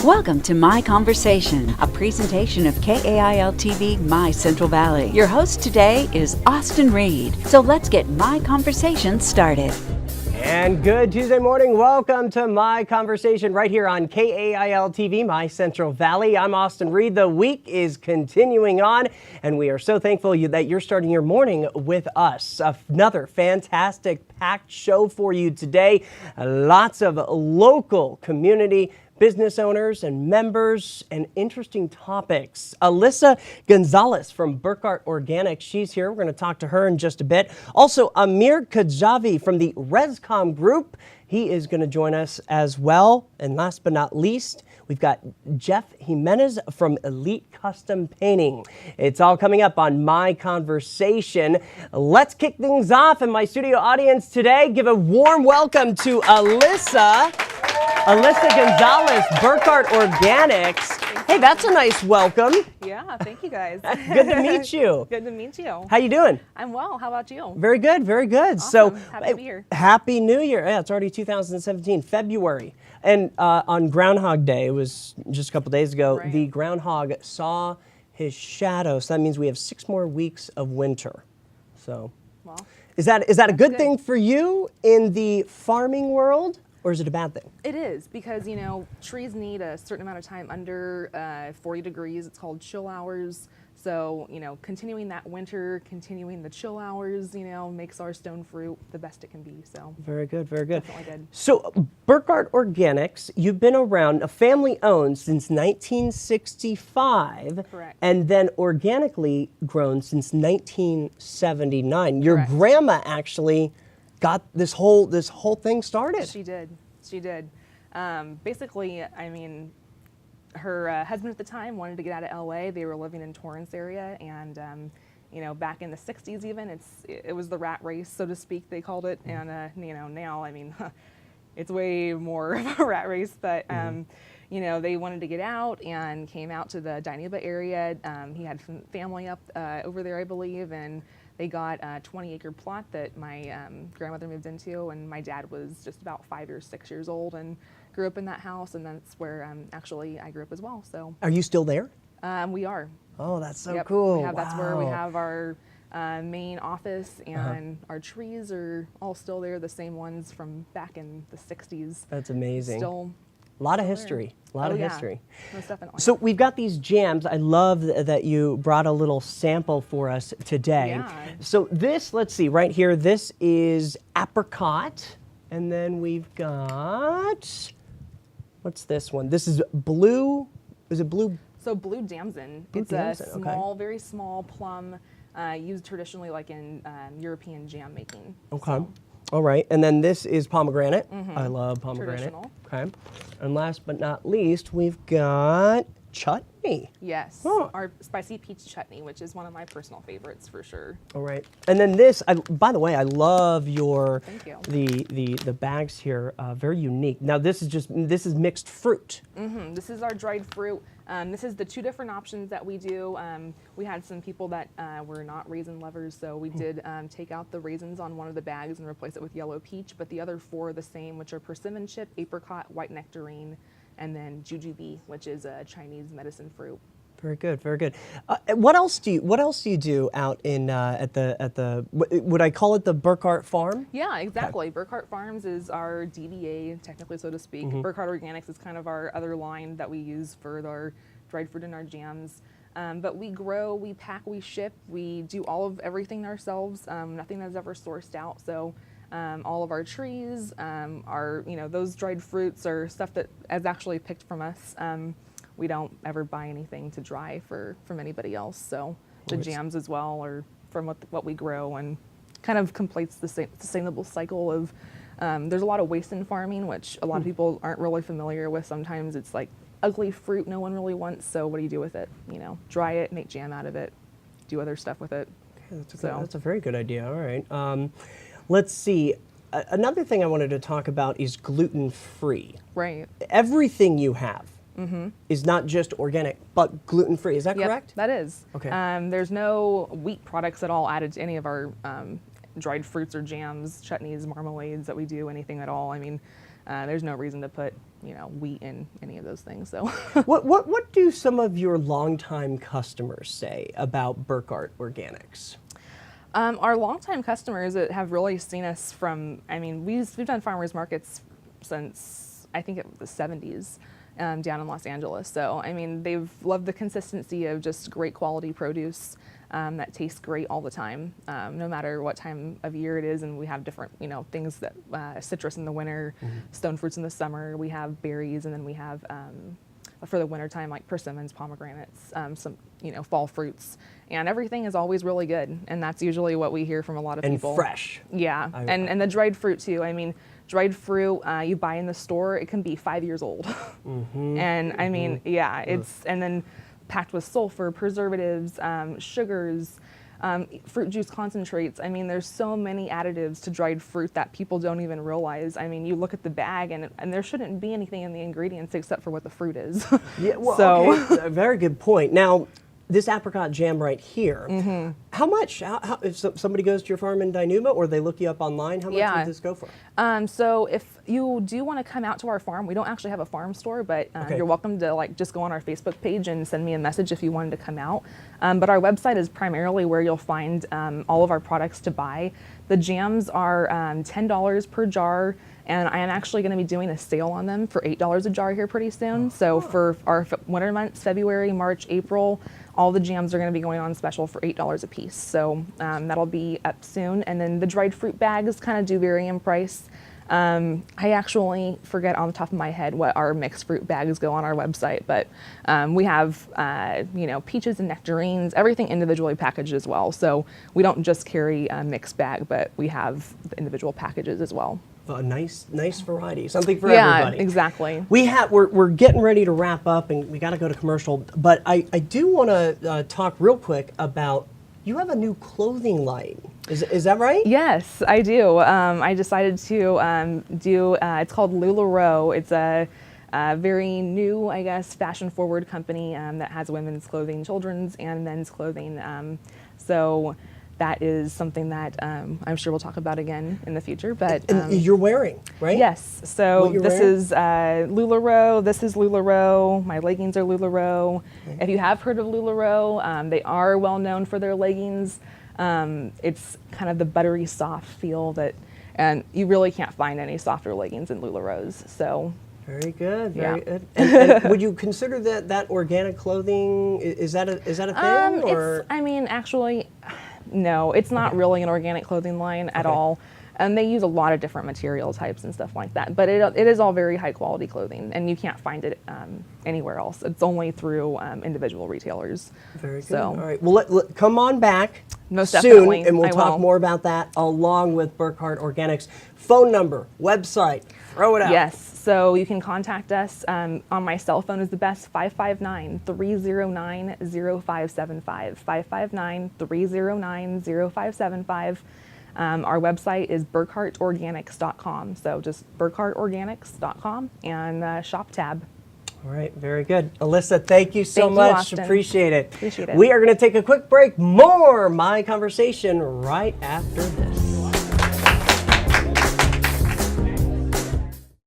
Welcome to My Conversation, a presentation of KAIL-TV My Central Valley. Your host today is Austin Reed. So let's get My Conversation started. And good Tuesday morning. Welcome to My Conversation right here on KAIL-TV, My Central Valley. I'm Austin Reed. The week is continuing on, and we are so thankful that you're starting your morning with us. Another fantastic packed show for you today. Lots of local community business owners and members and interesting topics. Alyssa Gonzales from Burkart Organics, she's here. We're going to talk to her in just a bit. Also, Amir Kajavi from the Rescom Group. He is going to join us as well. And last but not least, we've got Jeff Jimenez from Elite Custom Painting. It's all coming up on My Conversation. Let's kick things off. And my studio audience today, give a warm welcome to Alyssa Gonzales, Burkart Organics. Hey, that's a nice welcome. Yeah, thank you guys. Good to meet you. Good to meet you. How you doing? I'm well. How about you? Very good, very good. Awesome. So, Happy New Year. Happy New Year. Yeah, it's already 2017, February. And on Groundhog Day, it was just a couple days ago, Right. the groundhog saw his shadow. So that means we have 6 more weeks of winter. So, Well, is that a good good. thing for you in the farming world? Or is it a bad thing? it is because, trees need a certain amount of time under 40 degrees. It's called chill hours. So, continuing that winter, continuing the chill hours, makes our stone fruit the best it can be. So Very good, very good. Definitely good. So Burkart Organics, you've been around, a family owned since 1965. Correct. And then organically grown since 1979. Your Correct. grandma actually got this whole thing started. She did. Basically, her husband at the time wanted to get out of LA. They were living in Torrance area, and back in the 60s even, it was the rat race, so to speak, they called it. And now, it's way more of a rat race. But they wanted to get out and came out to the Dinuba area. He had some family up over there, I believe, and they got a 20-acre plot that my grandmother moved into, and my dad was just about 5 or 6 years old and grew up in that house, and that's where actually I grew up as well. So Are you still there? we are. Oh, that's so Yep. cool. That's where we Wow. have our main office, and our trees are all still there, the same ones from back in the 60s. That's amazing. Still A lot of there. history. A lot Oh, of yeah. history. Most definitely. So we've got these jams. I love that you brought a little sample for us today. Yeah. So this, let's see, right here, this is apricot. And then we've got, what's this one? This is blue, is it blue? So blue damson. Blue It's damson, a okay. small, very small plum used traditionally like in European jam making. Okay. So, All right. And then this is pomegranate. I love pomegranate. Traditional. Okay. And last but not least, we've got chutney. yes, Oh. our spicy peach chutney, which is one of my personal favorites for sure. All right. And then this, by the way, I love your, Thank you. the bags here, very unique. Now this is mixed fruit. This is our dried fruit. This is the 2 different options that we do. We had some people that were not raisin lovers, so we did take out the raisins on one of the bags and replace it with yellow peach, but the other 4 are the same, which are persimmon chip, apricot, white nectarine, and then jujube, which is a Chinese medicine fruit. Very good, very good. What else do you do out in at the would I call it the Burkart Farm? Yeah, exactly. Burkart Farms is our DBA, technically, so to speak. Burkart Organics is kind of our other line that we use for our dried fruit and our jams. But we grow, we pack, we ship, we do everything ourselves. Nothing is ever sourced out. So all of our trees, those dried fruits are stuff that is actually picked from us. We don't ever buy anything to dry from anybody else. So the jams as well are from what we grow, and kind of completes the sustainable cycle of, there's a lot of waste in farming, which a lot of people aren't really familiar with. Sometimes it's like ugly fruit no one really wants, so what do you do with it? Dry it, make jam out of it, do other stuff with it. That's a very good idea. All right. Let's see. Another thing I wanted to talk about is gluten-free. Right. Everything you have is not just organic, but gluten-free. Is that Yep, correct? that is. Okay. There's no wheat products at all added to any of our dried fruits or jams, chutneys, marmalades that we do, anything at all. There's no reason to put wheat in any of those things. So, what do some of your longtime customers say about Burkart Organics? Our longtime customers that have really seen us from, we've done farmers markets since I think it was the 70s. Down in Los Angeles. So, they've loved the consistency of just great quality produce that tastes great all the time, no matter what time of year it is. And we have different, things that citrus in the winter, stone fruits in the summer. We have berries, and then we have for the winter time like persimmons, pomegranates, some fall fruits, and everything is always really good. And that's usually what we hear from a lot of people. And fresh. Yeah, and the dried fruit too. Dried fruit you buy in the store, it can be 5 years old. And yeah, and then packed with sulfur, preservatives, sugars, fruit juice concentrates. There's so many additives to dried fruit that people don't even realize. You look at the bag and there shouldn't be anything in the ingredients except for what the fruit is. Yeah, well, okay. A very good point. Now, this apricot jam right here, how much, if somebody goes to your farm in Dynuma or they look you up online, how much would this go for? So if you do want to come out to our farm, we don't actually have a farm store, but you're welcome to just go on our Facebook page and send me a message if you wanted to come out. But our website is primarily where you'll find all of our products to buy. The jams are $10 per jar. And I am actually going to be doing a sale on them for $8 a jar here pretty soon. So for our winter months, February, March, April, all the jams are going to be going on special for $8 a piece. So that'll be up soon. And then the dried fruit bags kind of do vary in price. I actually forget on the top of my head what our mixed fruit bags go on our website, but we have peaches and nectarines, everything individually packaged as well. So we don't just carry a mixed bag, but we have the individual packages as well. A nice variety, something for everybody. Yeah, exactly. We're getting ready to wrap up, and we got to go to commercial. But I do want to talk real quick about, you have a new clothing line. Is that right? Yes, I do. I decided to do. It's called LuLaRoe. It's a very new, I guess, fashion-forward company that has women's clothing, children's, and men's clothing. So that is something that I'm sure we'll talk about again in the future. But and you're wearing, right? Yes. So this is LuLaRoe. This is LuLaRoe. My leggings are LuLaRoe. Okay. If you have heard of LuLaRoe, they are well known for their leggings. It's kind of the buttery soft feel and you really can't find any softer leggings than LuLaRoe's. So. Very good, very good. And would you consider that organic clothing? Is that a thing? Or? Actually, no, it's not really an organic clothing line at all. They use a lot of different material types and stuff like that. But it is all very high quality clothing, and you can't find it anywhere else. It's only through individual retailers. Very good. All right. Well, come on back most soon, definitely, and we'll talk more about that along with Burkart Organics. Phone number, website, throw it out. Yes. So you can contact us on my cell phone is the best, 559-309-0575, 559-309-0575. Our website is burkartorganics.com. So just burkartorganics.com and shop tab. All right, very good. Alyssa, thank you so much. Appreciate it. Appreciate it. We are going to take a quick break. More My Conversation right after this.